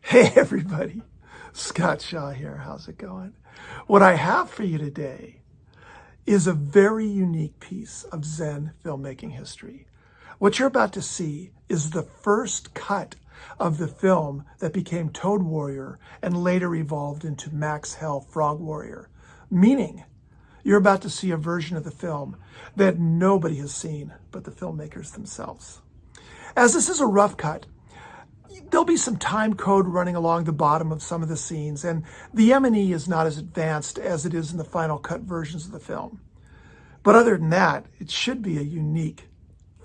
Hey everybody, Scott Shaw here. How's it going? What I have for you today is a very unique piece of Zen filmmaking history. What you're about to see is the first cut of the film that became Toad Warrior and later evolved into Max Hell Frog Warrior. Meaning, you're about to see a version of the film that nobody has seen but the filmmakers themselves. As this is a rough cut, there'll be some time code running along the bottom of some of the scenes, and the M&E is not as advanced as it is in the final cut versions of the film. But other than that, it should be a unique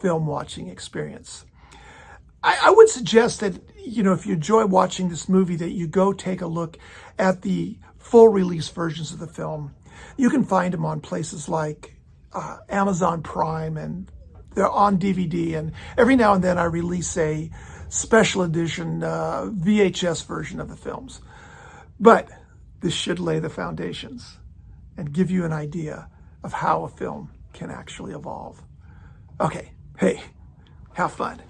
film watching experience. I would suggest that, if you enjoy watching this movie, that you go take a look at the full release versions of the film. You can find them on places like Amazon Prime, and they're on DVD, and every now and then I release a special edition VHS version of the films. But this should lay the foundations and give you an idea of how a film can actually evolve. Okay, hey, have fun.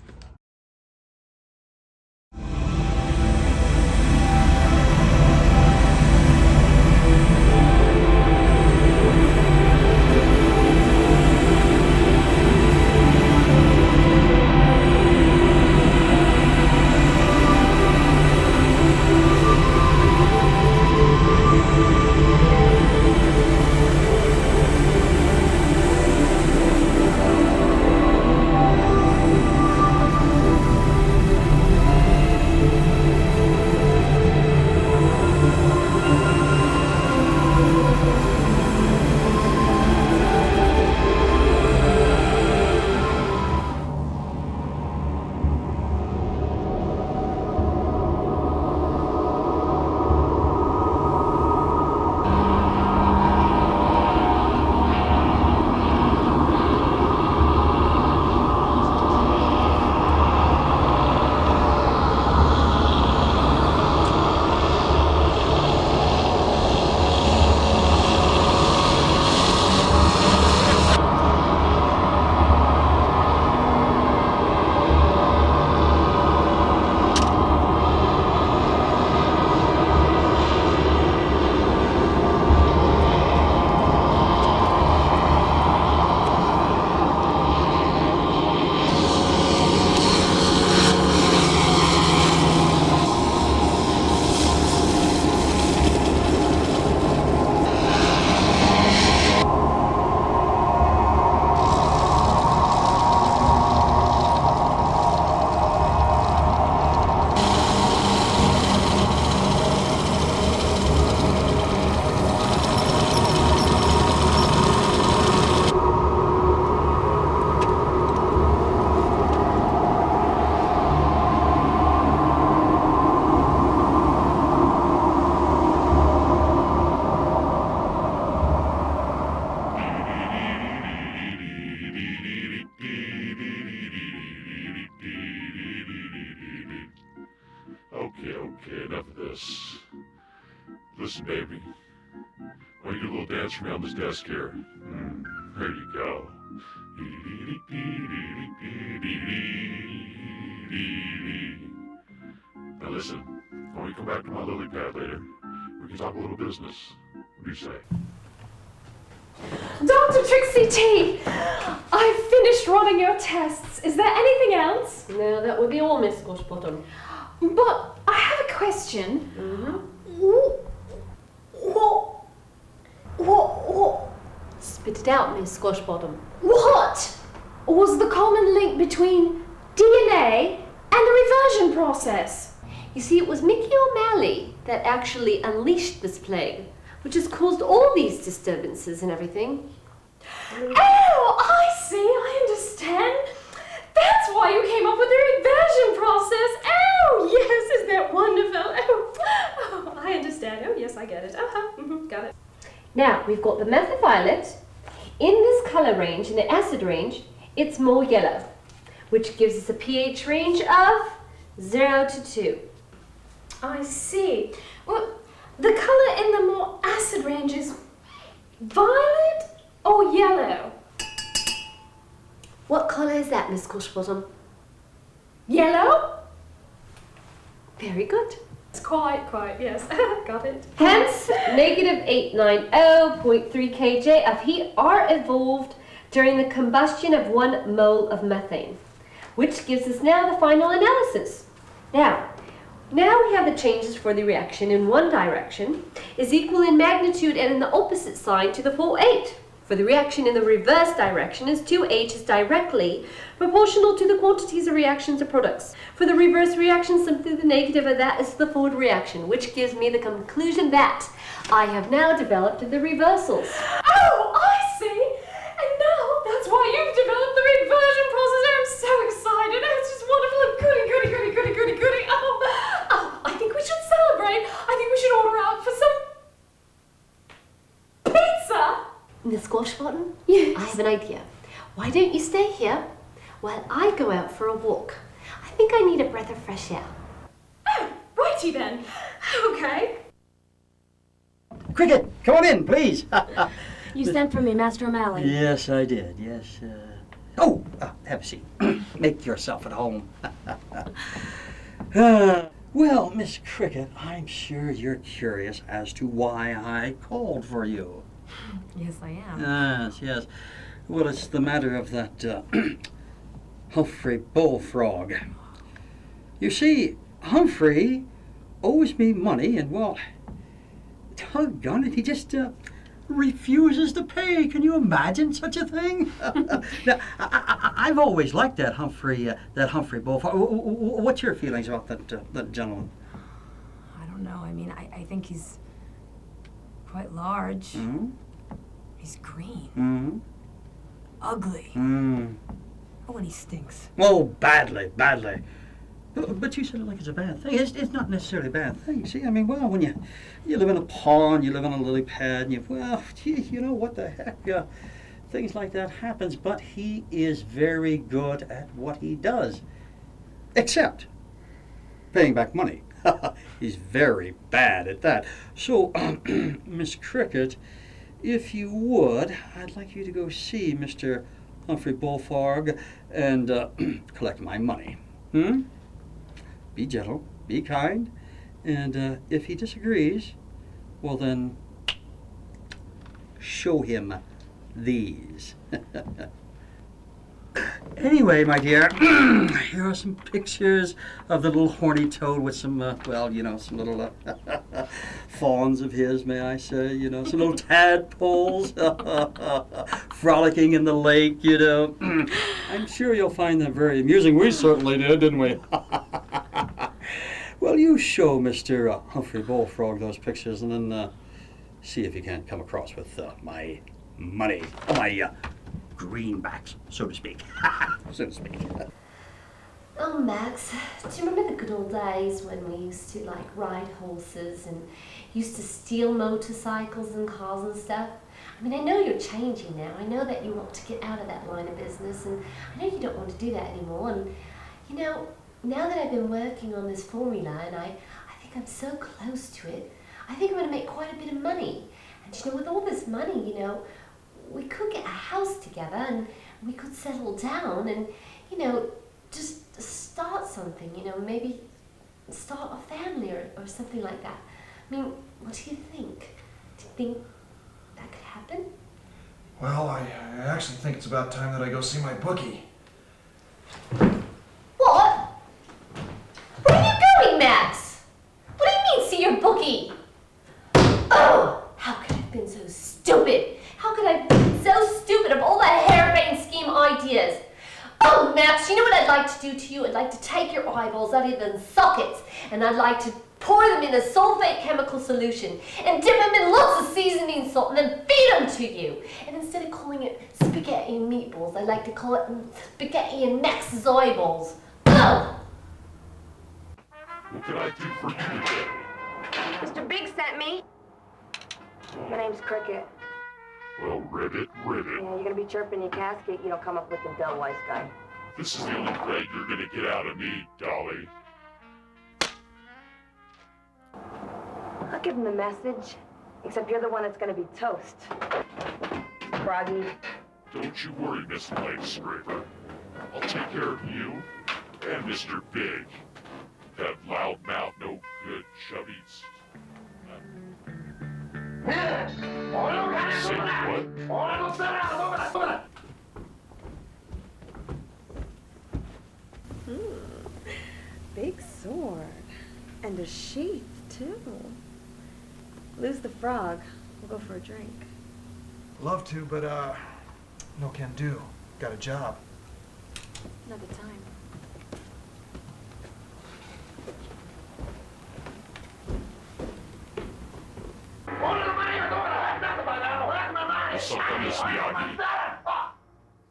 Okay, enough of this. Listen, baby. Why don't you do a little dance for me on this desk here? There you go. Now listen, when we come back to my lily pad later, we can talk a little business. What do you say? Dr. Trixie T, I've finished running your tests. Is there anything else? No, that would be all, Miss Squashbottom. But I have a question. What? Spit it out, Miss Squashbottom. What was the common link between DNA and the reversion process? You see, it was Mickey O'Malley that actually unleashed this plague, which has caused all these disturbances and everything. Oh, I see, I understand. That's why you came up with the reversion process. Oh, yes, isn't that wonderful? Oh, I understand. Oh, yes, I get it. Got it. Now, we've got the methyl violet. In this color range, in the acid range, it's more yellow, which gives us a pH range of 0 to 2. I see. Well, the color in the more acid range is violet or yellow? What color is that, Miss Cushbottom? Yellow? Very good. It's quite, yes. Got it. Hence, negative 890.3 kJ of heat are evolved during the combustion of 1 mole of methane, which gives us now the final analysis. Now we have the changes for the reaction in one direction is equal in magnitude and in the opposite sign to the full 8. For the reaction in the reverse direction is 2H is directly proportional to the quantities of reactions or products. For the reverse reaction, simply the negative of that is the forward reaction, which gives me the conclusion that I have now developed the reversals. Oh, I see. And now that's why you've developed the reversion process. I'm so excited. It's just wonderful. Goody. Oh, I think we should celebrate. I think we should order out for some pizza. The squash button? Yes. I have an idea. Why don't you stay here while I go out for a walk? I think I need a breath of fresh air. Oh, righty then. Okay. Cricket, come on in, please. You sent for me, Master O'Malley. Yes, I did. Yes. Have a seat. Make yourself at home. Well, Miss Cricket, I'm sure you're curious as to why I called for you. Yes, I am. Yes. Well, it's the matter of that Humphrey Bullfrog. You see, Humphrey owes me money, and well, doggone it, he just refuses to pay. Can you imagine such a thing? Now, I've always liked that Humphrey Bullfrog. What's your feelings about that gentleman? I don't know. I mean, I think he's quite large. Mm-hmm. He's green. Mm-hmm. Ugly. Mm. Oh, and he stinks. Oh, badly. But you said it like it's a bad thing. It's not necessarily a bad thing. See, I mean, well, when you live in a pond, you live on a lily pad, and you know, what the heck, things like that happens. But he is very good at what he does, except paying back money. He's very bad at that. So, Miss Cricket, if you would, I'd like you to go see Mr. Humphrey Bullfrog and collect my money. Be gentle, be kind, and if he disagrees, well then, show him these. Anyway, my dear, here are some pictures of the little horny toad with some, some little fawns of his, may I say, some little tadpoles frolicking in the lake, I'm sure you'll find them very amusing. We certainly did, didn't we? Well, you show Mr. Humphrey Bullfrog those pictures and then see if you can't come across with my money, my greenbacks, so to speak. Oh, Max, do you remember the good old days when we used to ride horses and used to steal motorcycles and cars and stuff? I mean, I know you're changing now. I know that you want to get out of that line of business, and I know you don't want to do that anymore. And now that I've been working on this formula and I think I'm so close to it, I think I'm going to make quite a bit of money. And with all this money, we could get a house together and we could settle down and, just start something, maybe start a family or something like that. I mean, what do you think? Do you think that could happen? Well, I actually think it's about time that I go see my bookie. What? Where are you going, Max? What do you mean, see your bookie? Oh, how could I have been so stupid? How could I have been so stupid of all the harebrained scheme ideas? Oh, Max, you know what I'd like to do to you? I'd like to take your eyeballs out of the sockets and I'd like to pour them in a sulfate chemical solution and dip them in lots of seasoning salt and then feed them to you. And instead of calling it spaghetti and meatballs, I'd like to call it spaghetti and Max's eyeballs. Oh! What can I do for you today? Mr. Big sent me. My name's Cricket. Well, ribbit. Yeah, you're gonna be chirping your casket. You don't come up with the Delweiss guy. This is the only grade you're gonna get out of me, Dolly. I'll give him the message. Except you're the one that's gonna be toast. Froggy. Don't you worry, Miss Life Scraper. I'll take care of you and Mr. Big. That loudmouth sword. And a sheath, too. Lose the frog. We'll go for a drink. Love to, but, no can do. Got a job. Another time. There's something is Miyagi.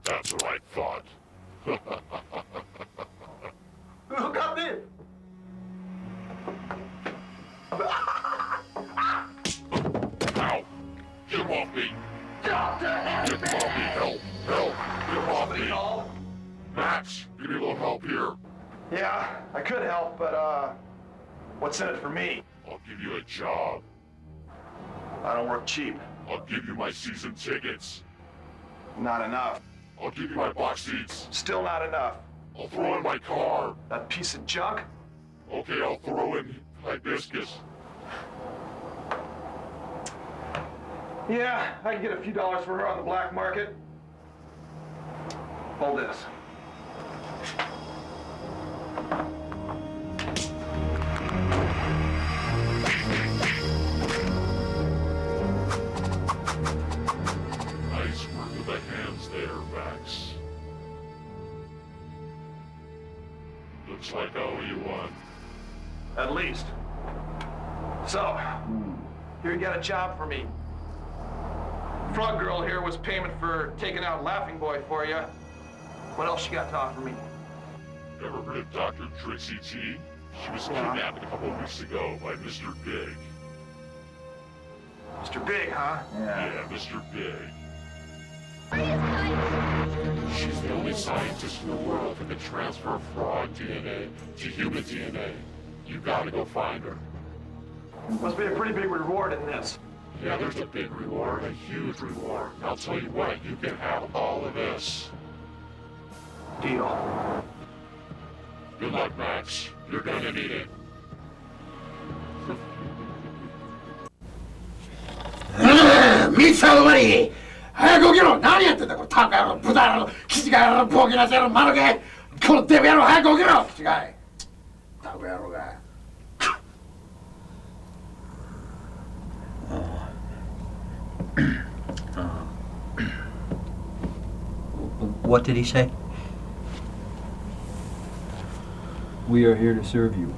That's what I thought. Look up there! Ow! Get him off me! Get him off me! Help! Help! Get him off me! Max, give me a little help here. Yeah, I could help, but, what's in it for me? I'll give you a job. I don't work cheap. I'll give you my season tickets. Not enough. I'll give you my box seats. Still not enough. I'll throw in my car. That piece of junk? Okay, I'll throw in hibiscus. Yeah, I can get a few dollars for her on the black market. Hold this. Nice work with the hands there, Max. Looks like I owe you one. At least. So, here you got a job for me. Frog Girl here was payment for taking out Laughing Boy for you. What else you got to offer me? Ever heard of Dr. Trixie T? She was kidnapped a couple of weeks ago by Mr. Big. Mr. Big, huh? Yeah, Mr. Big. She's the only scientist in the world who can transfer frog DNA to human DNA. You gotta go find her. Must be a pretty big reward in this. Yeah, there's a big reward, a huge reward. I'll tell you what, you can have all of this. Deal. Good luck, Max. You're gonna need it. ミサの割に早く起きろ。何やってんだこのタカ野郎、豚野郎、キジガ野郎、ボケなし野郎、マヌケ、このデブ野郎、早く起きろ。キジガイ、タコ野郎が。What did he say? We are here to serve you.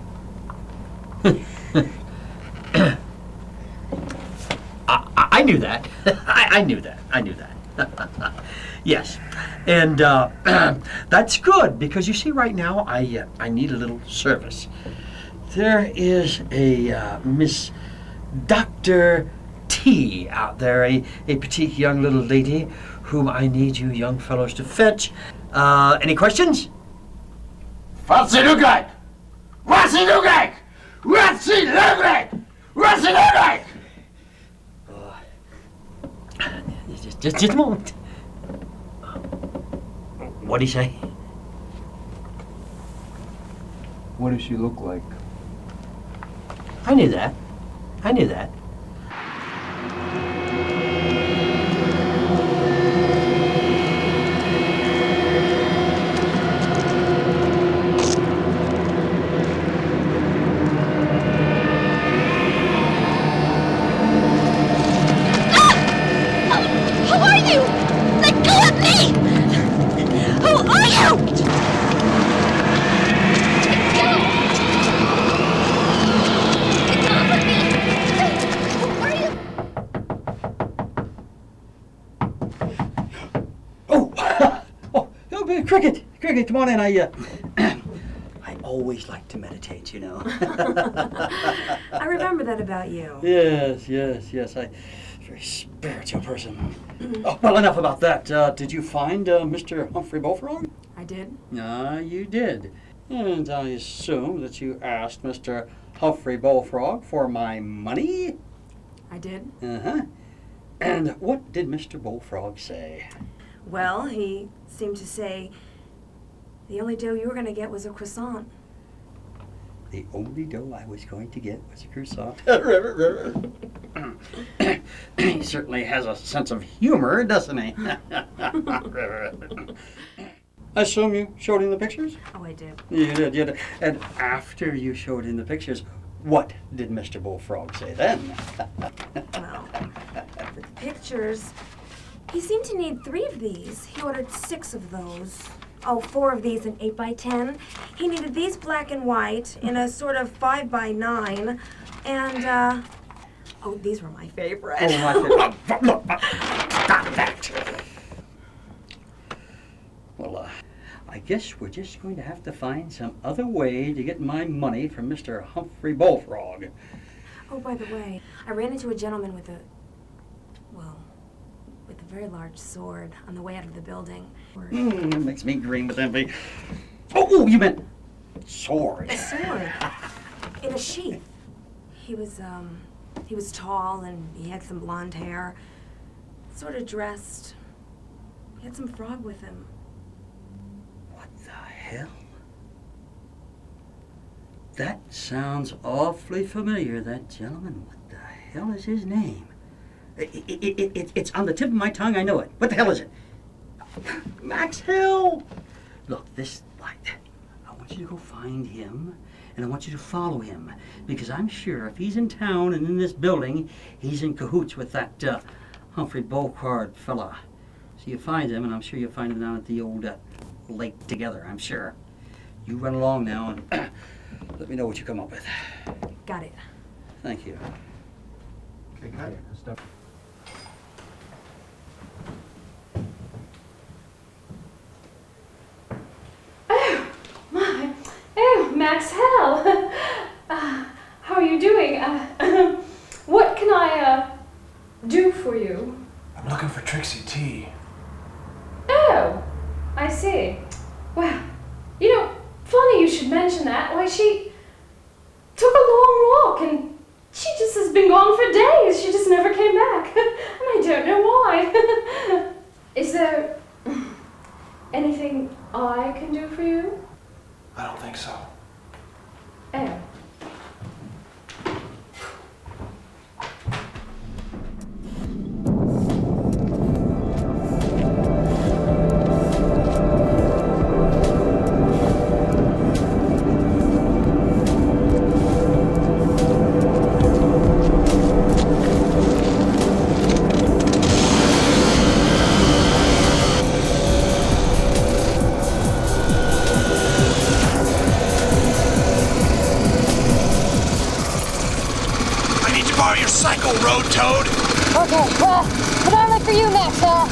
I knew that. I knew that. I knew that. Yes, and that's good because you see, right now I need a little service. There is a Miss Dr. T out there, a petite young little lady whom I need you young fellows to fetch. Any questions? What's he look like? What's he look like? What's he look like? What's he look like? Just a moment. What'd he say? What does she look like? I knew that. I knew that. Cricket, come on in. I always like to meditate, you know. I remember that about you. Yes. Very spiritual person. Oh, well, enough about that. Did you find Mr. Humphrey Bullfrog? I did. You did. And I assume that you asked Mr. Humphrey Bullfrog for my money? I did. Uh-huh. And what did Mr. Bullfrog say? Well, he seemed to say the only dough you were going to get was a croissant. The only dough I was going to get was a croissant. He certainly has a sense of humor, doesn't he? I assume you showed him the pictures? Oh, I did. You did. And after you showed him the pictures, what did Mr. Bullfrog say then? Well, the pictures, he seemed to need 3 of these. He ordered 6 of those. Oh, 4 of these in 8x10. He needed these black and white in a sort of 5x9. And, oh, these were my favorite. Oh, my favorite. Look, stop that. Well, I guess we're just going to have to find some other way to get my money from Mr. Humphrey Bullfrog. Oh, by the way, I ran into a gentleman with a very large sword on the way out of the building. It makes me green with envy. Oh, you meant sword. A sword. In a sheath. He was tall and he had some blonde hair. Sort of dressed. He had some frog with him. What the hell? That sounds awfully familiar, that gentleman. What the hell is his name? It's on the tip of my tongue, I know it. What the hell is it? Max Hill! Look, this light. I want you to go find him, and I want you to follow him, because I'm sure if he's in town and in this building, he's in cahoots with that Humphrey Bullfrog fella. So you find him, and I'm sure you'll find him down at the old lake together, I'm sure. You run along now, and let me know what you come up with. Got it. Thank you. Okay, got it. Stop. Max Hell. How are you doing? What can I do for you? I'm looking for Trixie T. Oh, I see. Well, funny you should mention that. Why, she took a long walk and she just has been gone for days. She just never came back. And I don't know why. Is there anything I can do for you? I don't think so. Oh. Your psycho road toad. Okay, well, but only for you, Maxwell.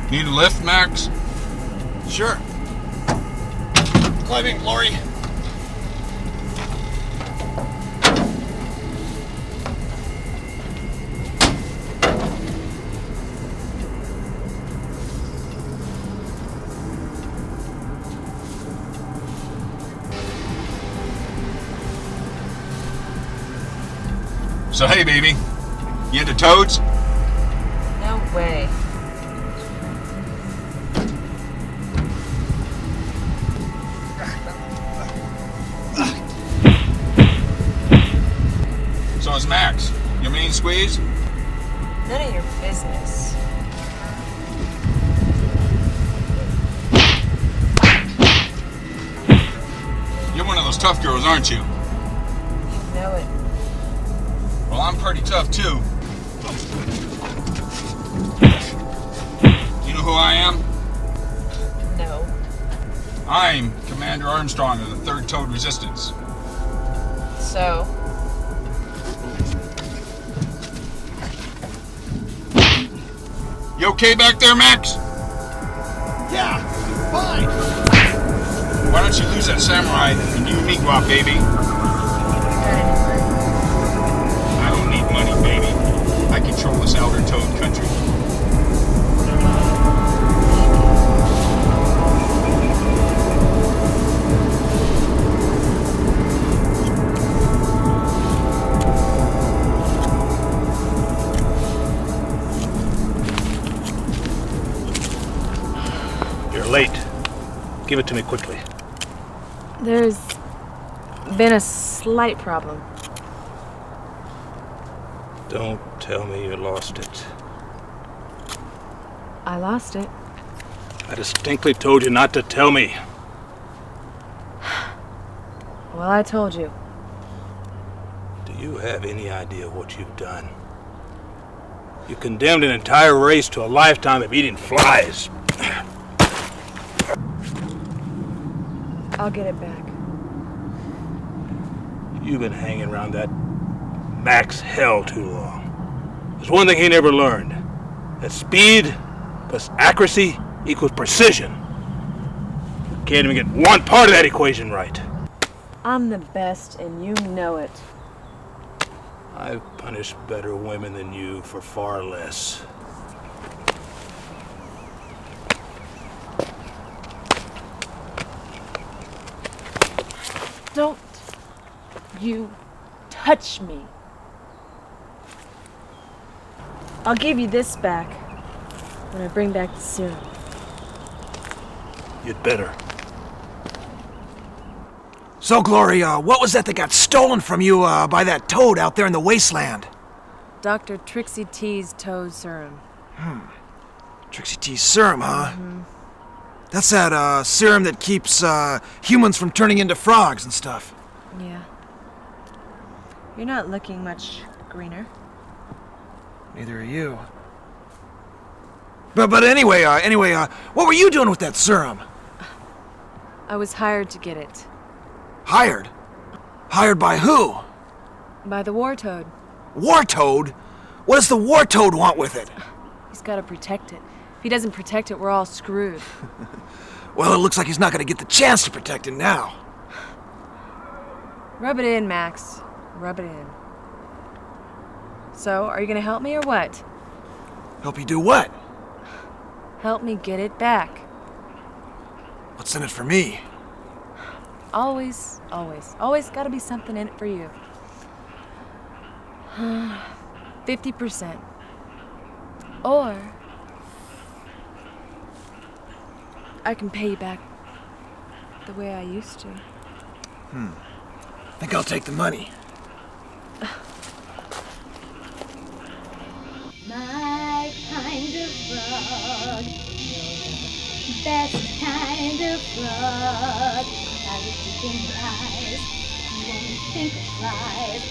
Need a lift, Max? Sure. Climbing, Lori. So hey, baby, you into toads? No way. So is Max. Your main squeeze? None of your business. You're one of those tough girls, aren't you? You know it. Well, I'm pretty tough, too. You know who I am? No. I'm Commander Armstrong of the 3rd Toad Resistance. So? You okay back there, Max? Yeah, fine. Why don't you lose that samurai and you and me go out, baby? I don't need money, baby. I control this outer toad country. You're late. Give it to me quickly. There's been a slight problem. Don't tell me you lost it. I lost it. I distinctly told you not to tell me. Well, I told you. Do you have any idea what you've done? You condemned an entire race to a lifetime of eating flies. I'll get it back. You've been hanging around that Max hell too long. There's one thing he never learned. That speed plus accuracy equals precision. Can't even get one part of that equation right. I'm the best, and you know it. I've punished better women than you for far less. Don't you touch me. I'll give you this back when I bring back the serum. You'd better. So, Gloria, what was that got stolen from you by that toad out there in the wasteland? Dr. Trixie T's toad serum. Trixie T's serum, huh? That's that serum that keeps humans from turning into frogs and stuff. Yeah. You're not looking much greener. Neither are you. But anyway, what were you doing with that serum? I was hired to get it. Hired? Hired by who? By the war toad. War toad? What does the war toad want with it? He's got to protect it. If he doesn't protect it, we're all screwed. Well, it looks like he's not going to get the chance to protect it now. Rub it in, Max. Rub it in. So, are you gonna help me or what? Help you do what? Help me get it back. What's in it for me? Always, always, always gotta be something in it for you. 50%. Or I can pay you back the way I used to. I think I'll take the money. My kind of frog, you're the best kind of frog. I look you in the eyes, you won't think of flies.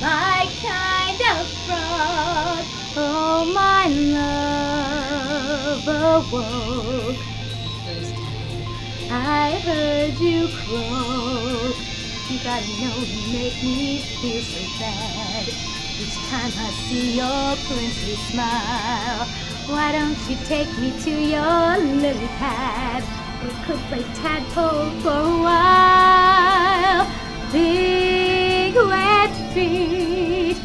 My kind of frog, oh my love awoke. The first time I heard you croak. You gotta know you make me feel so bad. Each time I see your princely smile, why don't you take me to your lily pad? We could play tadpole for a while. Big wet feet,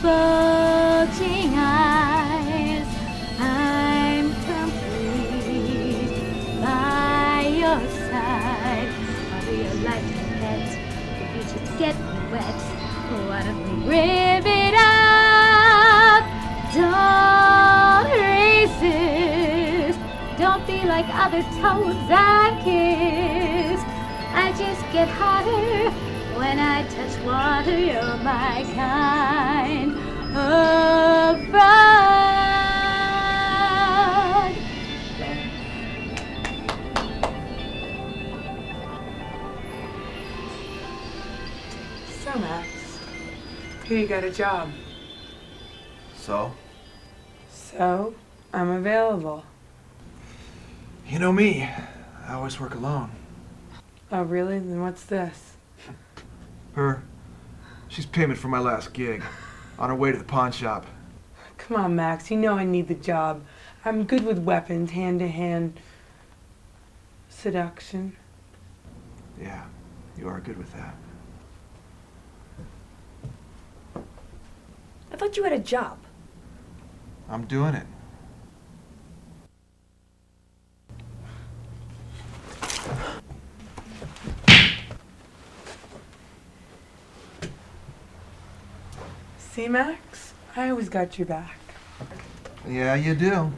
bulging eyes. I'm complete by your side. I'll be your lifetime pet. If you just get me wet, why don't we rip it up? like other toads I've kissed. I just get hotter when I touch water. You're my kind of frog. So, Max, here you got a job. So? So, I'm available. You know me. I always work alone. Oh, really? Then what's this? Her. She's payment for my last gig. On her way to the pawn shop. Come on, Max. You know I need the job. I'm good with weapons, hand-to-hand seduction. Yeah, you are good with that. I thought you had a job. I'm doing it. See, Max? I always got your back. Yeah, you do.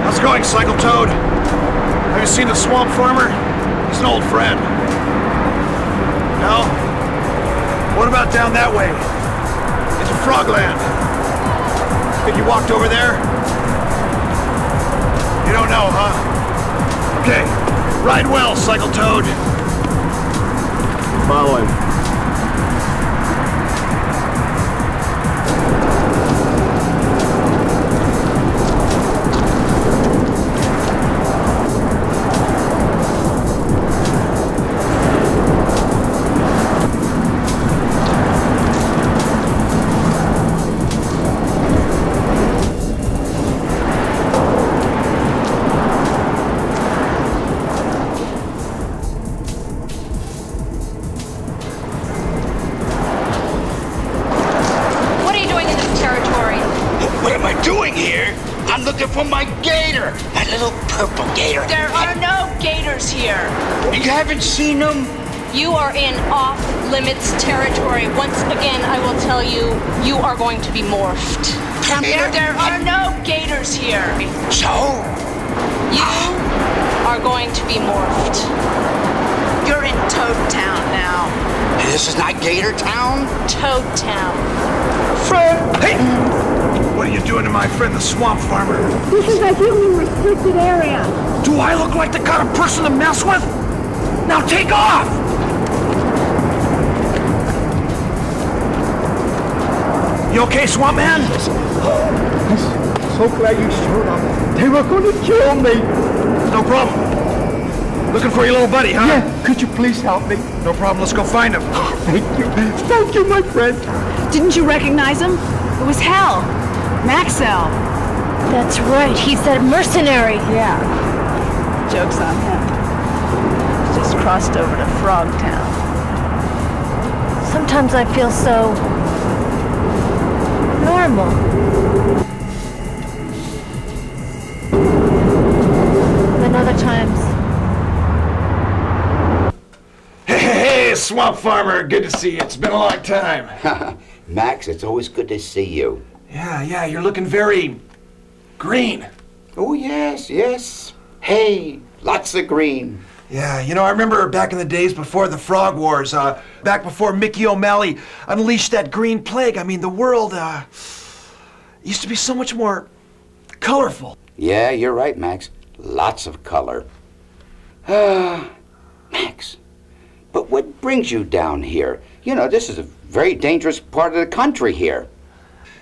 How's it going, Cycle Toad? Have you seen the Swamp Farmer? He's an old friend. No? What about down that way? Into Frogland? Think you walked over there? You don't know, huh? Okay. Ride well, Cycle Toad. Following. For my gator! That little purple gator. There are no gators here. You haven't seen them? You are in off-limits territory. Once again, I will tell you, you are going to be morphed. There are no gators here. So? You are going to be morphed. You're in Toad Town now. This is not Gator Town? Toad Town. Fred! Hey! What are you doing to my friend, the Swamp Farmer? This is a human-restricted area. Do I look like the kind of person to mess with? Now take off! You okay, Swamp Man? I'm so glad you showed up. They were going to kill me. No problem. Looking for your little buddy, huh? Yeah, could you please help me? No problem, let's go find him. Thank you. Thank you, my friend. Didn't you recognize him? It was Hal. Maxell. That's right, he's that mercenary. Yeah. Joke's on him. He's just crossed over to Frogtown. Sometimes I feel so normal. And other times. Hey, Swamp Farmer, good to see you. It's been a long time. Max, it's always good to see you. Yeah, you're looking very green. Oh, yes. Hey, Lots of green. Yeah, you know, I remember back in the days before the Frog Wars, back before Mickey O'Malley unleashed that green plague. I mean, the world used to be so much more colorful. Yeah, you're right, Max. Lots of color. Max, but what brings you down here? You know, this is a very dangerous part of the country here.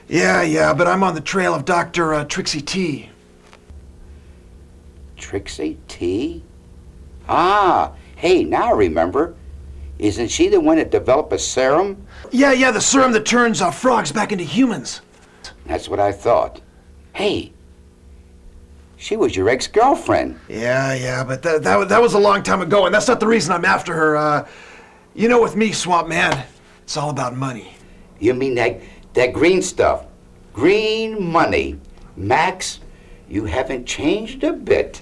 Yeah, but I'm on the trail of Dr. Trixie T. Trixie T? Ah, hey, now I remember. Isn't she the one that developed a serum? Yeah, the serum that turns frogs back into humans. That's what I thought. Hey, she was your ex-girlfriend. Yeah, but that was a long time ago, and that's not the reason I'm after her. You know, with me, Swamp Man, it's all about money. You mean that green stuff? Green money. Max, you haven't changed a bit.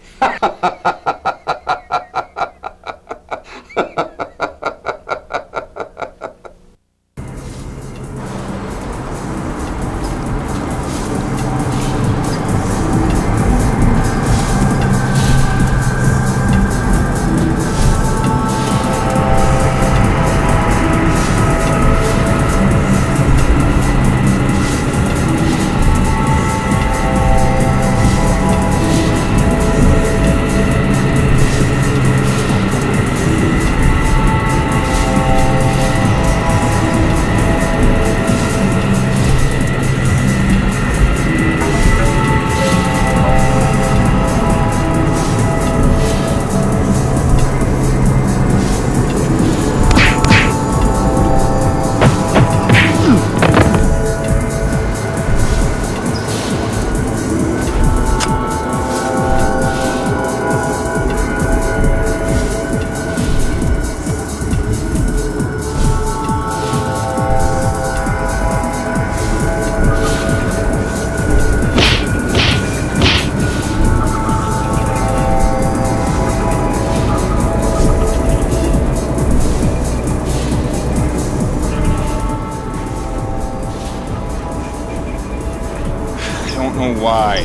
Why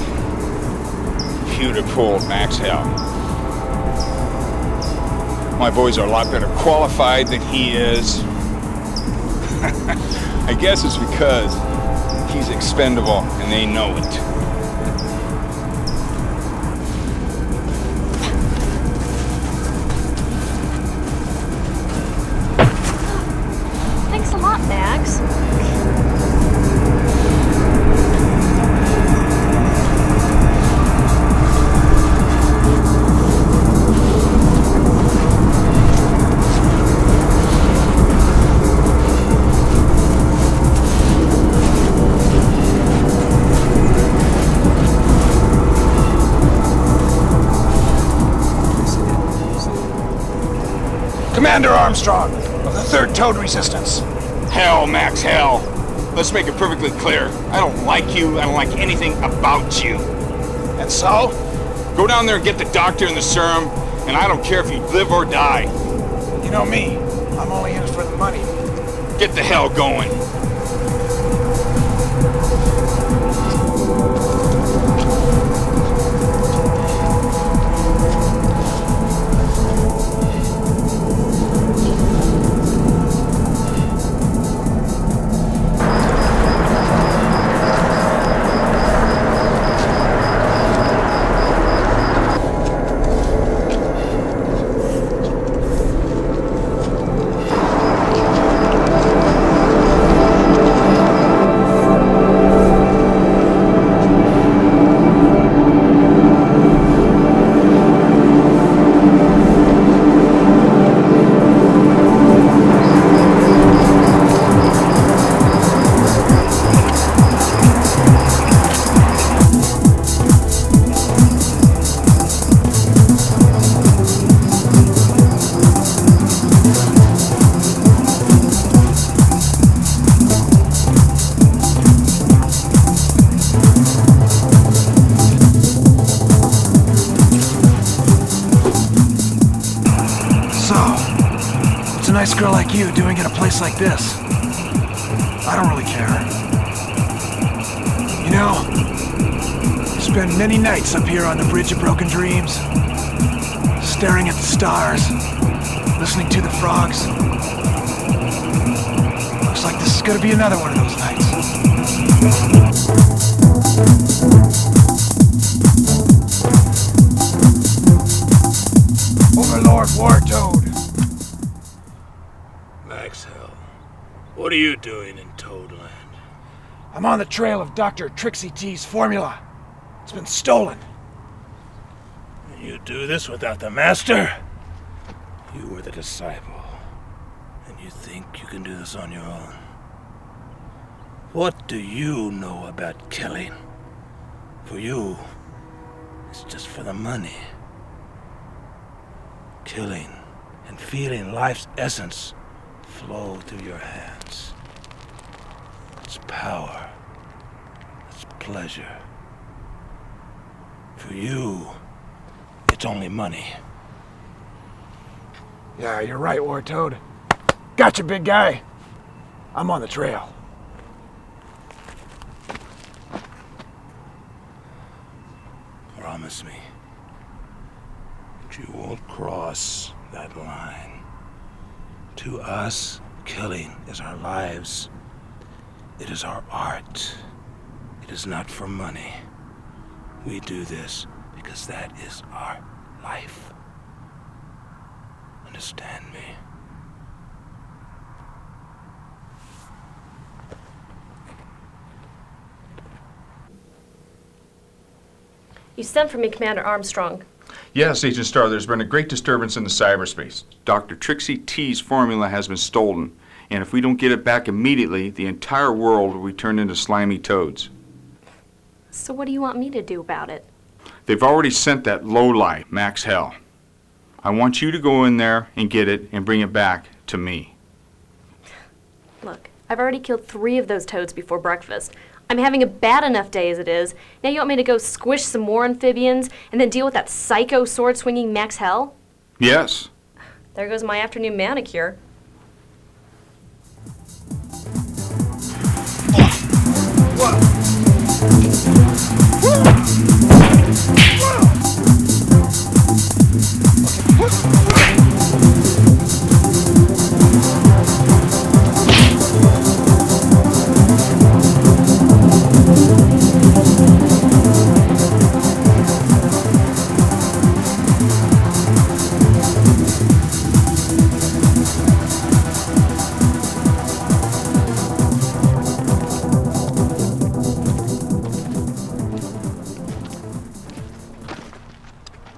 you'd have pulled Max Hell. My boys are a lot better qualified than he is. I guess it's because he's expendable and they know it. Thanks a lot, Max. Commander Armstrong of the 3rd Toad Resistance. Hell, Max, hell. Let's make it perfectly clear. I don't like you. I don't like anything about you. And so? Go down there and get the doctor and the serum, and I don't care if you live or die. You know me. I'm only in it for the money. Get the hell going. Nice girl like you doing at a place like this? I don't really care. You know, spend many nights up here on the Bridge of Broken Dreams. staring at the stars, listening to the frogs. Looks like this is gonna be another one of those nights. Overlord Wartoad. Max Hell, what are you doing in Toadland? I'm on the trail of Dr. Trixie T's formula. It's been stolen. You do this without the master? You were the disciple, and you think you can do this on your own? What do you know about killing? For you, it's just for the money. Killing and feeling life's essence flow through your hands. It's power. It's pleasure. For you, it's only money. Yeah, you're right, Wartoad. Gotcha, big guy. I'm on the trail. Promise me that you won't cross that line. To us, killing is our lives. It is our art. It is not for money. We do this because that is our life. Understand me? You sent for me, Commander Armstrong. Yes, Agent Starr, there's been a great disturbance in the cyberspace. Dr. Trixie T's formula has been stolen, and if we don't get it back immediately, the entire world will be turned into slimy toads. So what do you want me to do about it? They've already sent that lowlife, Max Hell. I want you to go in there and get it and bring it back to me. Look, I've already killed 3 of those toads before breakfast. I'm having a bad enough day as it is. Now you want me to go squish some more amphibians and then deal with that psycho sword-swinging Max Hell? Yes. There goes my afternoon manicure.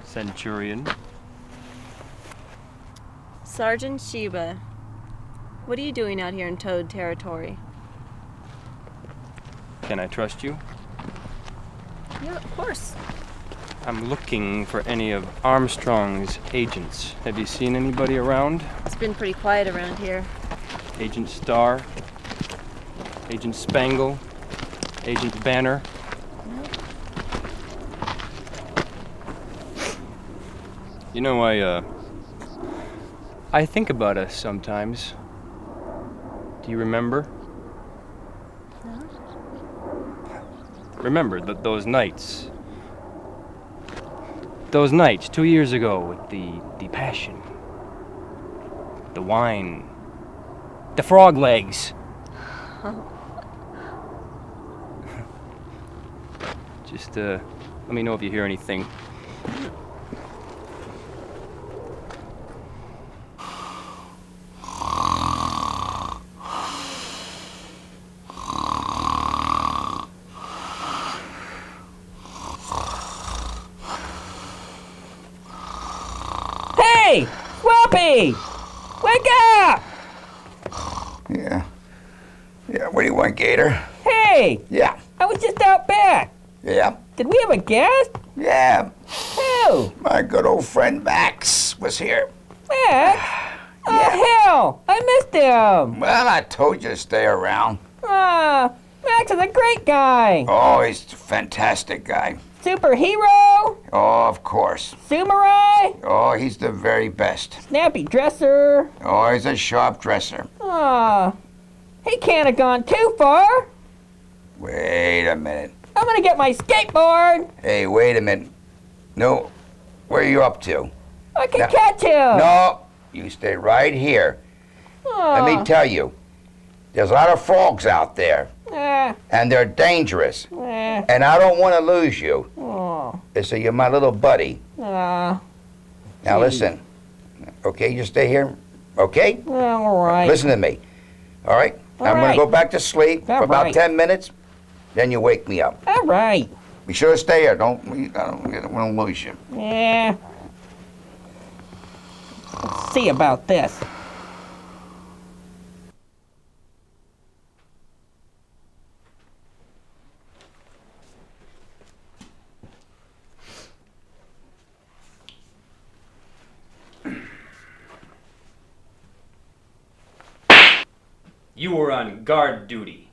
Centurion. Sergeant Sheba, what are you doing out here in Toad territory? Can I trust you? Yeah, of course. I'm looking for any of Armstrong's agents. Have you seen anybody around? It's been pretty quiet around here. Agent Starr, Agent Spangle, Agent Banner. You know, I think about us sometimes. Do you remember? No? Remember those nights? Those nights 2 years ago with the passion, the wine, the frog legs. Just let me know if you hear anything. Hey! Swampy! Wake up! Yeah. Yeah, what do you want, Gator? Hey! Yeah. I was just out back. Yeah. Did we have a guest? Yeah. Who? My good old friend Max was here. Max? Oh, hell! I missed him! Well, I told you to stay around. Max is a great guy! Oh, he's a fantastic guy. Superhero? Oh, of course. Sumarai? Oh, he's the very best. Snappy dresser? Oh, he's a sharp dresser. He can't have gone too far. Wait a minute. I'm gonna get my skateboard. Hey, wait a minute. No, where are you up to? I can Now- catch him. No, you stay right here. Let me tell you, there's a lot of frogs out there, and they're dangerous. And I don't want to lose you. So you're my little buddy. Now listen, okay, you stay here, okay? All right. Listen to me, all right? All I'm right. gonna go back to sleep for All about right. 10 minutes, then you wake me up. All right. Be sure to stay here, don't lose you. Yeah. Let's see about this. You were on guard duty.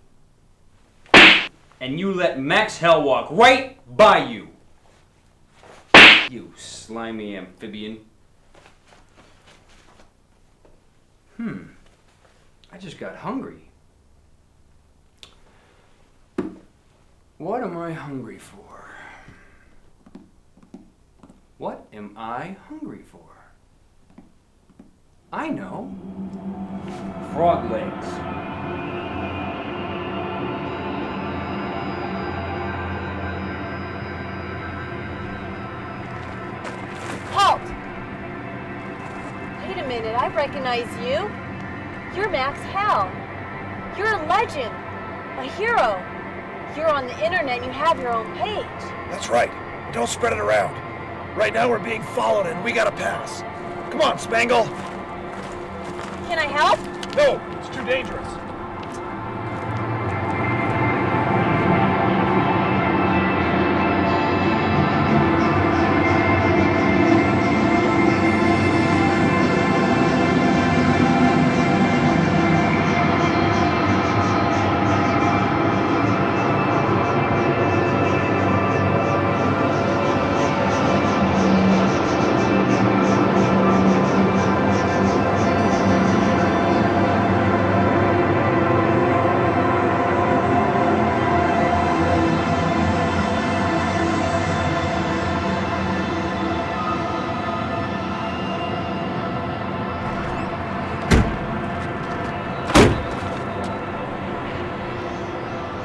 And you let Max Hell walk right by you. You slimy amphibian. I just got hungry. What am I hungry for? What am I hungry for? I know. Frog legs. Halt! Wait a minute, I recognize you. You're Max Hell. You're a legend, a hero. You're on the internet and you have your own page. That's right. Don't spread it around. Right now we're being followed and we gotta pass. Come on, Spangle. Can I help? No, it's too dangerous.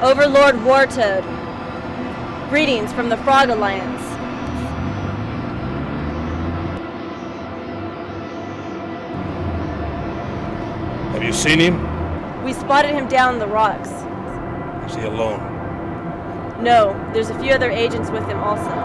Overlord Wartoad. Greetings from the Frog Alliance. Have you seen him? We spotted him down the rocks. Is he alone? No, there's a few other agents with him also.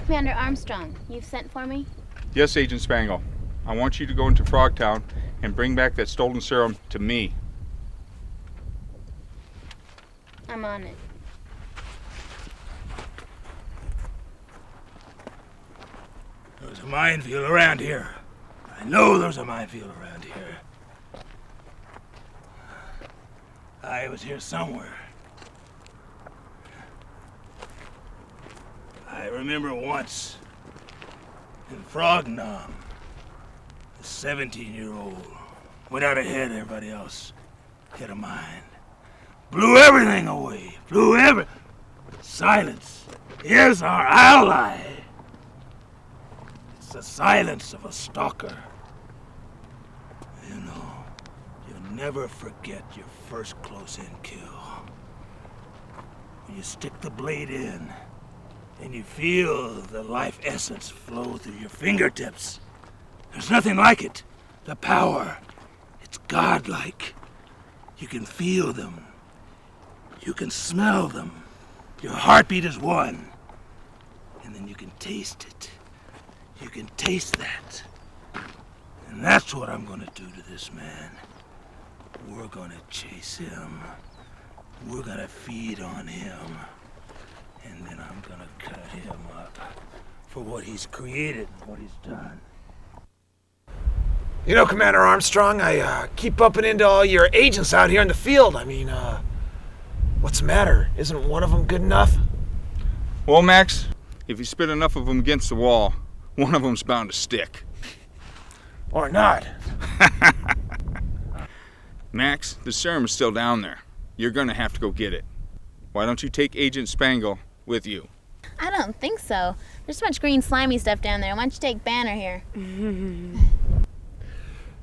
Commander Armstrong, you've sent for me? Yes, Agent Spangle. I want you to go into Frogtown and bring back that stolen serum to me. I'm on it. There's a minefield around here. I know there's a minefield around here. I was here somewhere. I remember once in Frogtown, the 17-year-old went out ahead of everybody else, hit a mine, blew everything away, Silence. Here's our ally. It's the silence of a stalker. You know, you'll never forget your first close-in kill. When you stick the blade in, and you feel the life essence flow through your fingertips. There's nothing like it. The power, it's godlike. You can feel them. You can smell them. Your heartbeat is one. And then you can taste it. You can taste that. And that's what I'm gonna do to this man. We're gonna chase him. We're gonna feed on him. And then I'm gonna cut him up for what he's created and what he's done. You know, Commander Armstrong, I keep bumping into all your agents out here in the field. I mean, what's the matter? Isn't one of them good enough? Well, Max, if you spit enough of them against the wall, one of them's bound to stick. Or not. Max, the serum is still down there. You're gonna have to go get it. Why don't you take Agent Spangle with you? I don't think so. There's so much green slimy stuff down there. Why don't you take Banner here?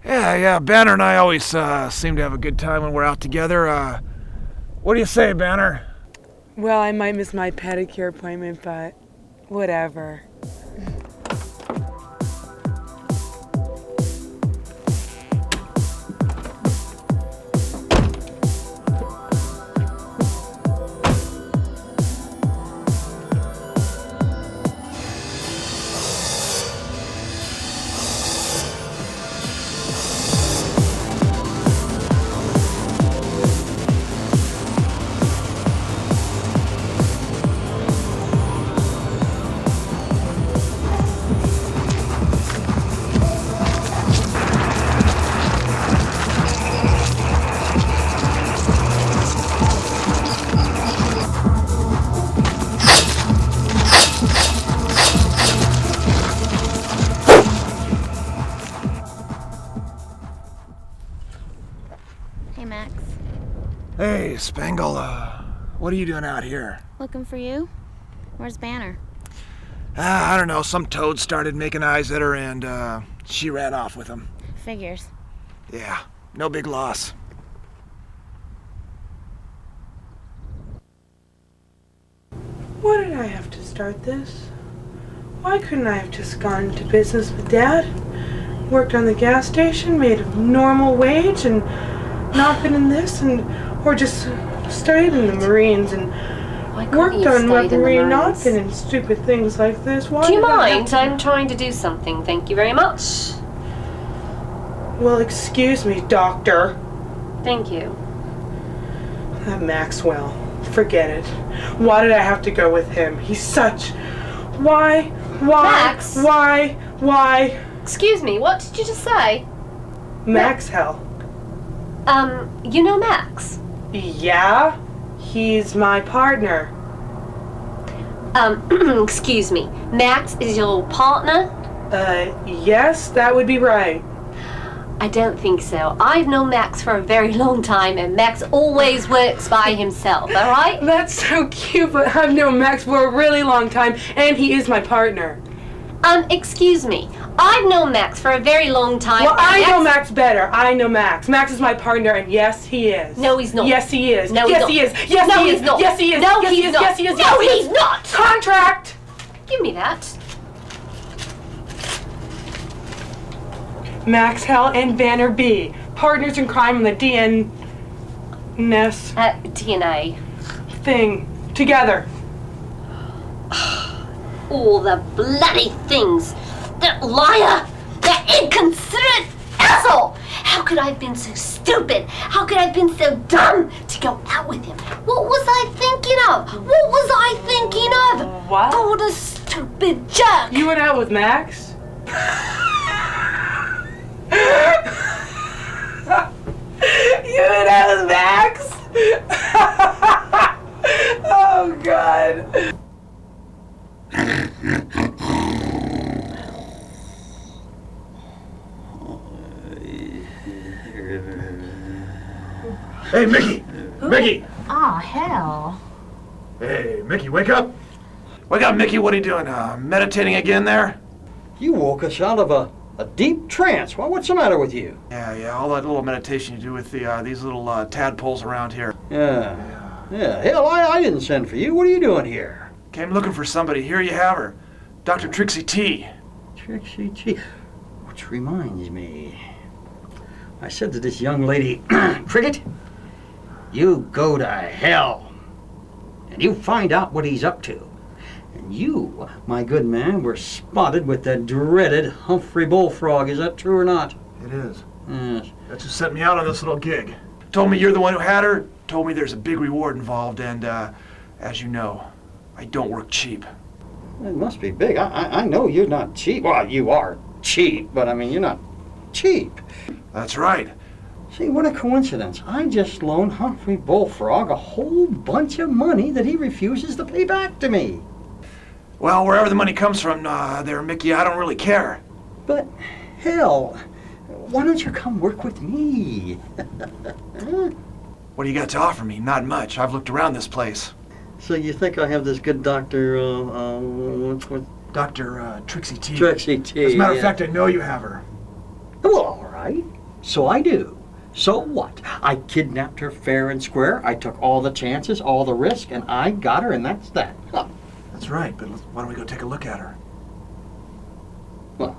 Yeah, Banner and I always seem to have a good time when we're out together. What do you say, Banner? Well, I might miss my pedicure appointment, but whatever. Hey, Max. Hey, Spangle, what are you doing out here? Looking for you? Where's Banner? I don't know, some toad started making eyes at her and, she ran off with him. Figures. Yeah, no big loss. Why did I have to start this? Why couldn't I have just gone into business with Dad? Worked on the gas station, made a normal wage, and not been in this, or just stayed in the Marines and worked on weaponry, not been in stupid things like this. Why Do you did I have mind? to- I'm trying to do something. Thank you very much. Well, excuse me, Doctor. Thank you. That Maxwell. Forget it. Why did I have to go with him? He's such... Why? Max? Why? Excuse me, what did you just say? Max hell. You know Max? Yeah? He's my partner. Excuse me. Max is your partner? Yes, that would be right. I don't think so. I've known Max for a very long time, and Max always works by himself, alright? That's so cute, but I've known Max for a really long time, and he is my partner. Excuse me. I've known Max for a very long time. Well, I know Max better. I know Max. Max is my partner, and yes, he is. No, he's not. Yes, he is. No, yes, he's he not. is. Yes, No, he is. he's not. Yes, he is. No, yes, he's he is. not. Yes, he is. No, Yes, he he's is. not. Contract. Give me that. Max Hell and Banner B, partners in crime on the DNA thing, together. All the bloody things. That liar! That inconsiderate asshole! How could I have been so stupid? How could I have been so dumb to go out with him? What was I thinking of? What was I thinking of? What? Oh, what a stupid jerk! You went out with Max? You went out with Max? Oh, God. Hey, Mickey! Mickey! Oh, hell. Hey, Mickey, wake up! Wake up, Mickey, what are you doing? Meditating again there? You woke us out of a deep trance. What's the matter with you? Yeah, all that little meditation you do with these little tadpoles around here. Yeah. Hell, I didn't send for you. What are you doing here? Came looking for somebody. Here you have her. Dr. Trixie T. Trixie T. Which reminds me. I said to this young lady, Cricket, you go to hell. And you find out what he's up to. And you, my good man, were spotted with the dreaded Humphrey Bullfrog. Is that true or not? It is. Yes. That's who sent me out on this little gig. Told me you're the one who had her, told me there's a big reward involved, and, as you know, I don't work cheap. It must be big. I know you're not cheap. Well, you are cheap, but I mean, you're not cheap. That's right. See, what a coincidence. I just loaned Humphrey Bullfrog a whole bunch of money that he refuses to pay back to me. Well, wherever the money comes from there, Mickey, I don't really care. But, hell, why don't you come work with me? What do you got to offer me? Not much. I've looked around this place. So you think I have this good Dr. Dr. Trixie T. Trixie T. As a matter of fact, I know you have her. Well, all right. So I do. So what? I kidnapped her fair and square. I took all the chances, all the risk, and I got her, and that's that. Huh. That's right, but why don't we go take a look at her? Well,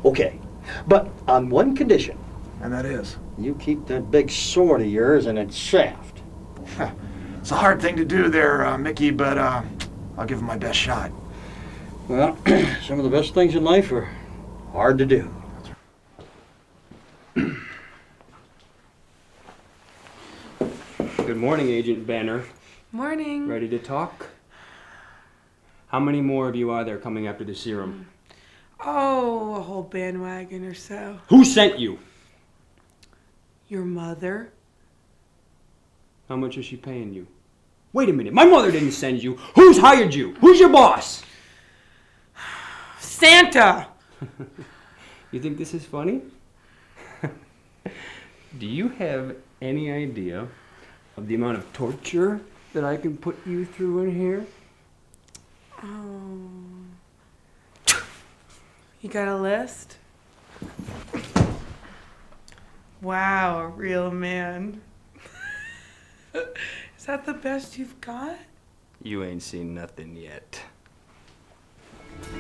okay. But on one condition. And that is? You keep that big sword of yours in its shaft. It's a hard thing to do there, Mickey, but I'll give it my best shot. Well, some of the best things in life are hard to do. Good morning, Agent Banner. Morning. Ready to talk? How many more of you are there coming after the serum? Oh, a whole bandwagon or so. Who sent you? Your mother. How much is she paying you? Wait a minute, my mother didn't send you. Who's hired you? Who's your boss? Santa! You think this is funny? Do you have any idea of the amount of torture that I can put you through in here? Oh. You got a list? Wow, a real man. Is that the best you've got? You ain't seen nothing yet. For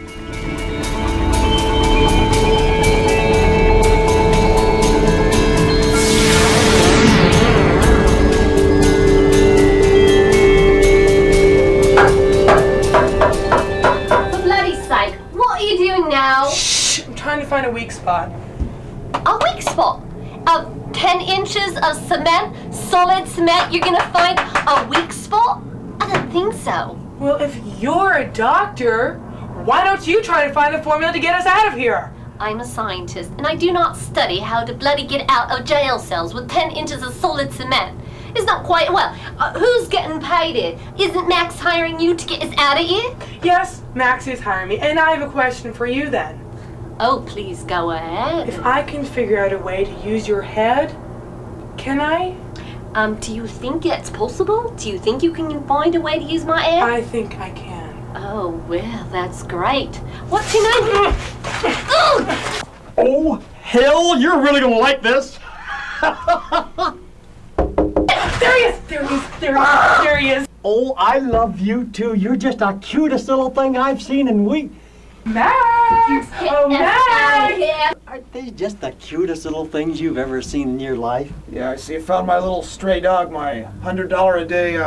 bloody sake, what are you doing now? Shh! I'm trying to find a weak spot. A weak spot? 10 inches of cement, solid cement, you're gonna find a weak spot? I don't think so. Well, if you're a doctor, why don't you try to find the formula to get us out of here? I'm a scientist, and I do not study how to bloody get out of jail cells with 10 inches of solid cement. It's not quite, well, who's getting paid it? Isn't Max hiring you to get us out of here? Yes, Max is hiring me, and I have a question for you then. Oh, please go ahead. If I can figure out a way to use your head, can I? Do you think it's possible? Do you think you can find a way to use my head? I think I can. Oh, well, that's great. What's your name? Oh, hell, you're really gonna like this. There he is! There he is! There he is! There he is! Oh, I love you too. You're just the cutest little thing I've seen in weeks. Max! Oh, Max! Aren't they just the cutest little things you've ever seen in your life? Yeah, I see you found my little stray dog, my $100 a day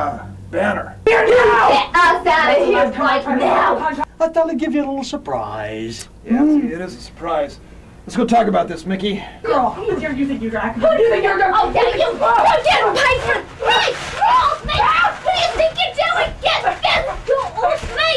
banner. Here now! Get us out of here right now! I thought I'd give you a little surprise. Yeah, it is a surprise. Let's go talk about this, Mickey. Girl, who do you think you're acting? Who do you think you're doing? Oh, yeah, you get paid for it! Right! Off me! What do you think you're doing? Get off me!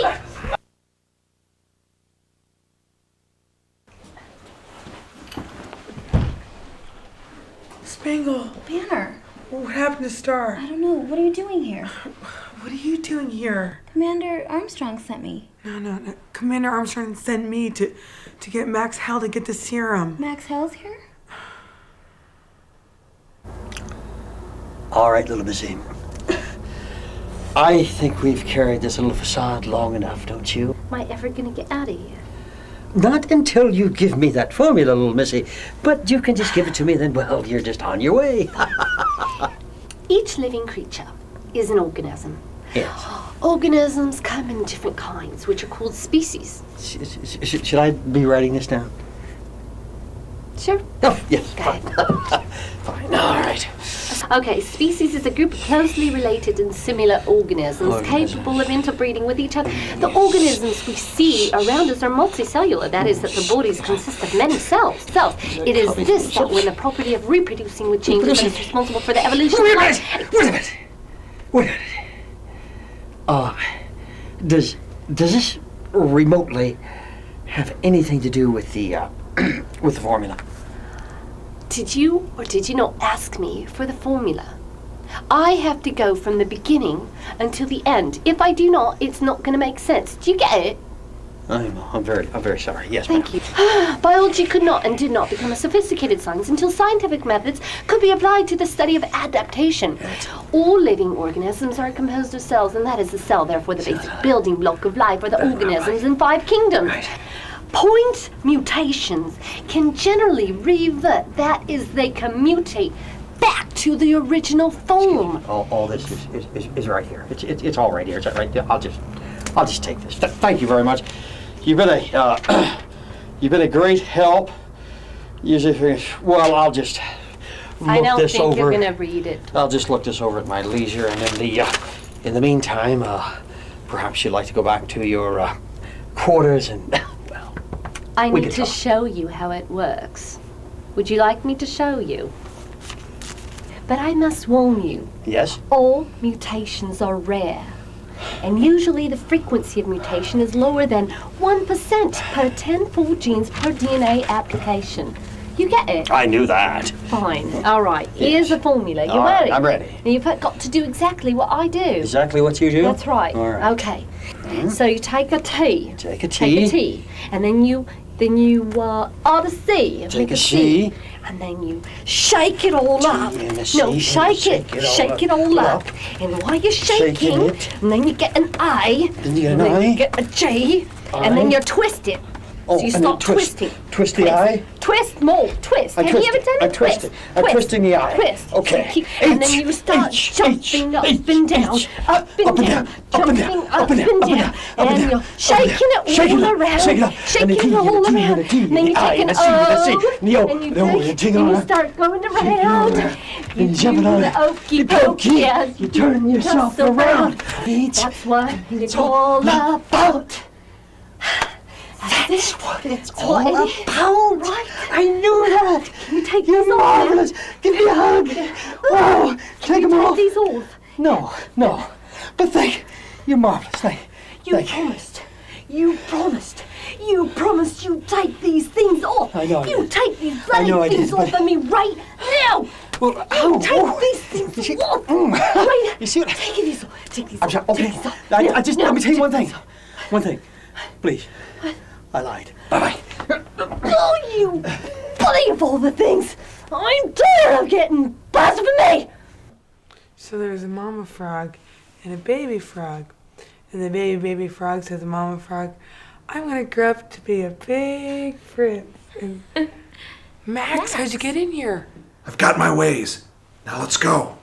Spangle. Banner. What happened to Star? I don't know. What are you doing here? What are you doing here? Commander Armstrong sent me. No. Commander Armstrong sent me to get Max Hell to get the serum. Max Hell's here? All right, little missy. I think we've carried this little facade long enough, don't you? Am I ever gonna get out of here? Not until you give me that formula, little missy. But you can just give it to me, then, well, you're just on your way. Each living creature is an organism. Yes. Organisms come in different kinds, which are called species. Should I be writing this down? Sure. Oh, yes. Go ahead. Fine. All right. A Okay, species is a group of closely related and similar organisms capable of interbreeding with each other. The organisms we see around us are multicellular. That is, that the bodies consist of many cells. It is this that, when the property of reproducing with changes, that is responsible for the evolution of life. Wait a minute. Does this remotely have anything to do with the with the formula? Did you or did you not ask me for the formula? I have to go from the beginning until the end. If I do not, it's not going to make sense. Do you get it? I'm very sorry. Yes, Thank you. Biology could not and did not become a sophisticated science until scientific methods could be applied to the study of adaptation. All living organisms are composed of cells, and that is the cell, therefore the basic building block of life, are the organisms in 5 kingdoms. Point mutations can generally revert, that is, they can mutate back to the original form. All this is right here. It's all right here. Is that right? I'll just take this. Thank you very much. You've been a great help. Well, I'll just look I don't this think over. you're gonna read it. I'll just look this over at my leisure, and in the meantime, perhaps you'd like to go back to your quarters and. I We need can to talk. show you how it works. Would you like me to show you? But I must warn you, Yes. all mutations are rare. And usually the frequency of mutation is lower than 1% per 10 full genes per DNA application. You get it? I knew that. Fine. All right. Here's the formula. You All right, ready? I'm ready. Now you've got to do exactly what I do. Exactly what you do? That's right. All right. Okay. So you take a T. Take a Take T. a T. And then you add a C. Take Make a C. And then you shake it all up. and a C, No, and shake it all up. And while you're shaking, and then you get an I. Then you get an and then I. you get a J. And then you twist it. Oh, So you and then start twist. twisting. Twist the eye? Twist more. Twist. I Have twist you ever it. done I it? twist it. I'm twisting the eye. Twist. Okay. And then you start jumping up and down, up and down, jumping up and down, and you're shaking it all around, shaking it all around. And then you take an O, and you start going around. You do the okey pokey as you turn yourself toss around. That's what it's all about. That's what it's all about, right? I knew that. Can you take You're these marvelous. off? Give me a hug. Oh, take them off. These off. No. But you're marvelous. Thank You you. promised. You promised. You promised you'd take these things off. I know I You did. take these I know I bloody things did, off but- of me right now. Well, You take these things off. Right. You see what? Take these off. Take these I'm off. sorry. Okay. Take these off. I just No, let me tell you one take thing. One thing, please. I lied. Bye. Oh, you bloody of all the things. I'm tired of getting blasphemy. So there's a mama frog and a baby frog. And the baby frog says to mama frog, I'm going to grow up to be a big prince. And Max, how'd you get in here? I've got my ways. Now let's go.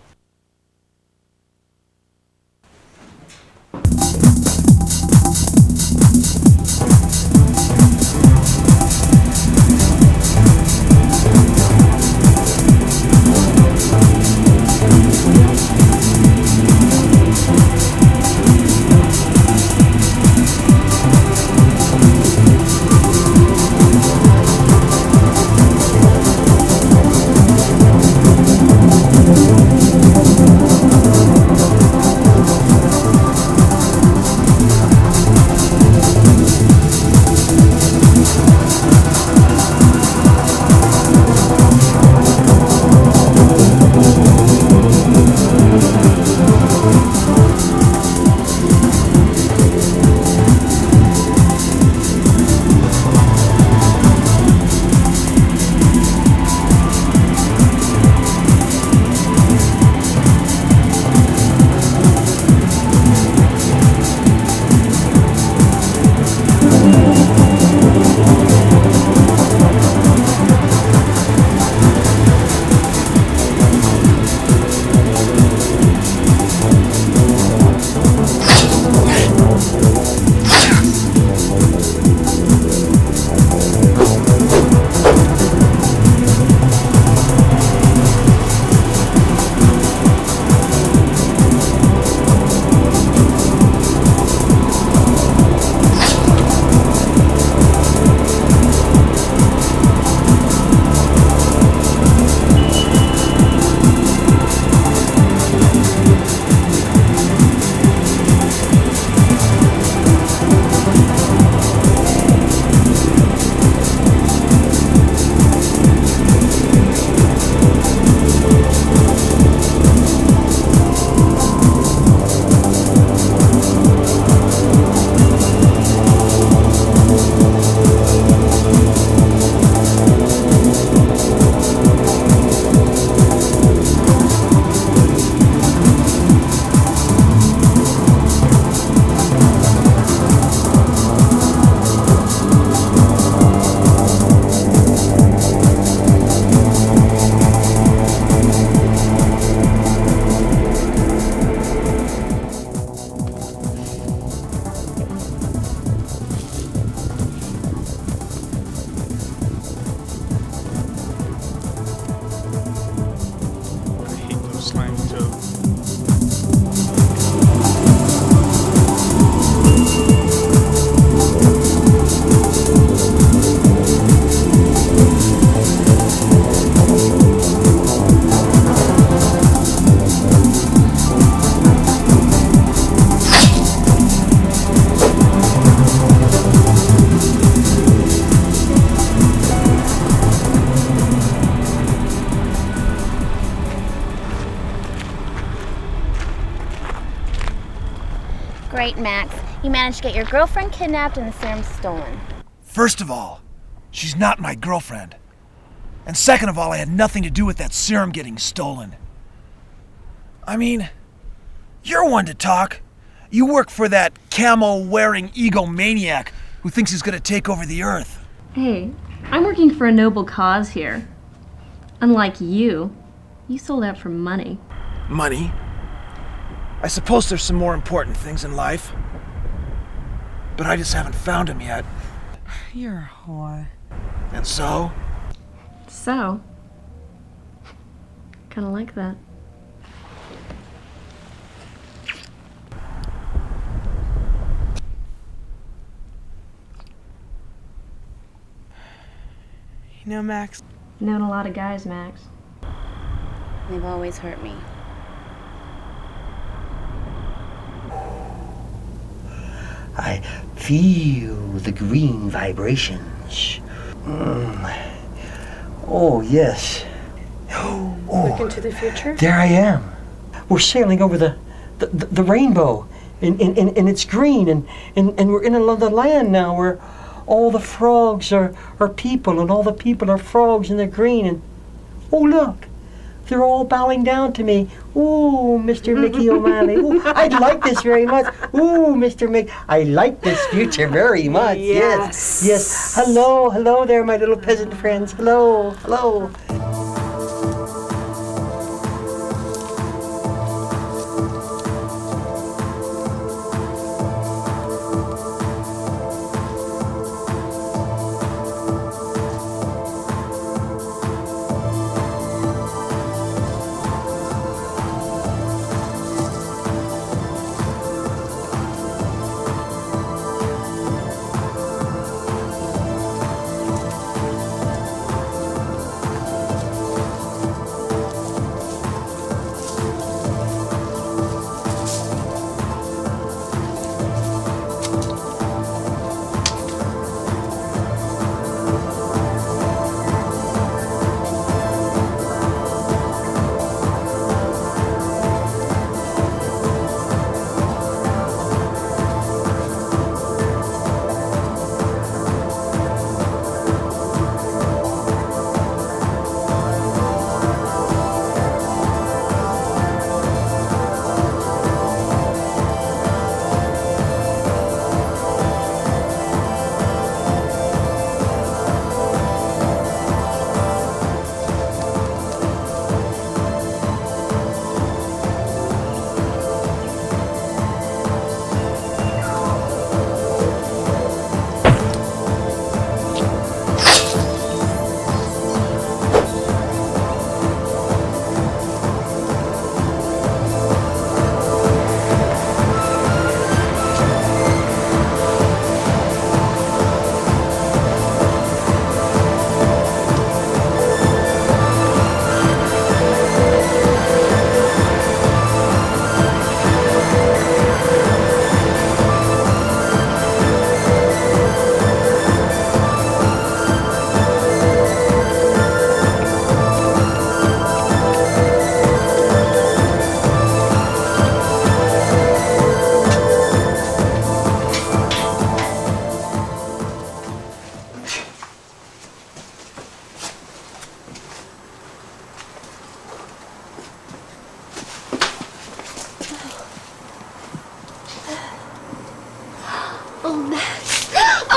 great, Max. You managed to get your girlfriend kidnapped and the serum stolen. First of all, she's not my girlfriend. And second of all, I had nothing to do with that serum getting stolen. I mean, you're one to talk. You work for that camo-wearing egomaniac who thinks he's gonna take over the earth. Hey, I'm working for a noble cause here. Unlike you sold out for money. Money? I suppose there's some more important things in life. But I just haven't found them yet. You're a whore. And so? So, kind of like that. You know, Max. Known a lot of guys, Max. They've always hurt me. I feel the green vibrations. Oh, yes. Look into the future? There I am. We're sailing over the rainbow, and it's green, and we're in another land now where all the frogs are people, and all the people are frogs, and they're green, and oh, look. They're all bowing down to me. Ooh, Mr. Mickey O'Malley. Ooh, I like this very much. Ooh, Mr. Mick, I like this future very much. Yes. Yes. Hello there, my little peasant friends. Hello.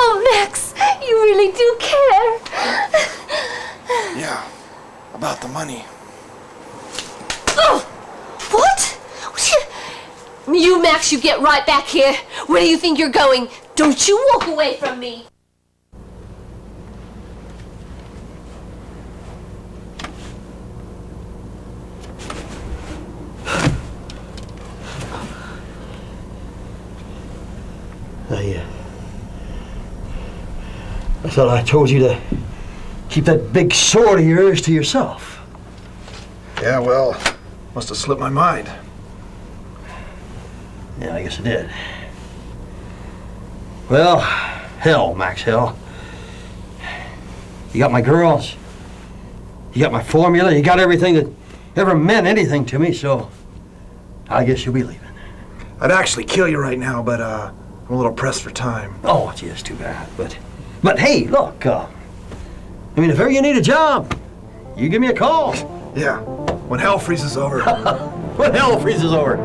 Oh, Max, you really do care. Yeah, about the money. Oh, what? You, Max, you get right back here. Where do you think you're going? Don't you walk away from me. I thought I told you to keep that big sword of yours to yourself. Yeah, well, must have slipped my mind. Yeah, I guess it did. Well, hell, Max, hell. You got my girls. You got my formula. You got everything that ever meant anything to me, so I guess you'll be leaving. I'd actually kill you right now, but I'm a little pressed for time. Oh, gee, that's too bad. But hey, look, I mean, if ever you need a job, you give me a call. Yeah, when hell freezes over. When hell freezes over.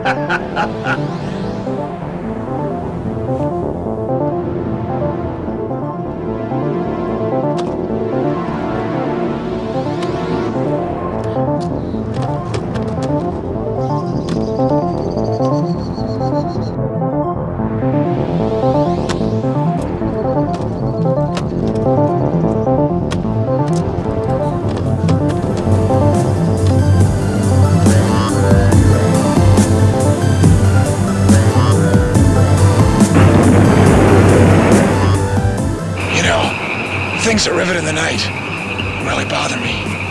You know, things that rivet in the night really bother me.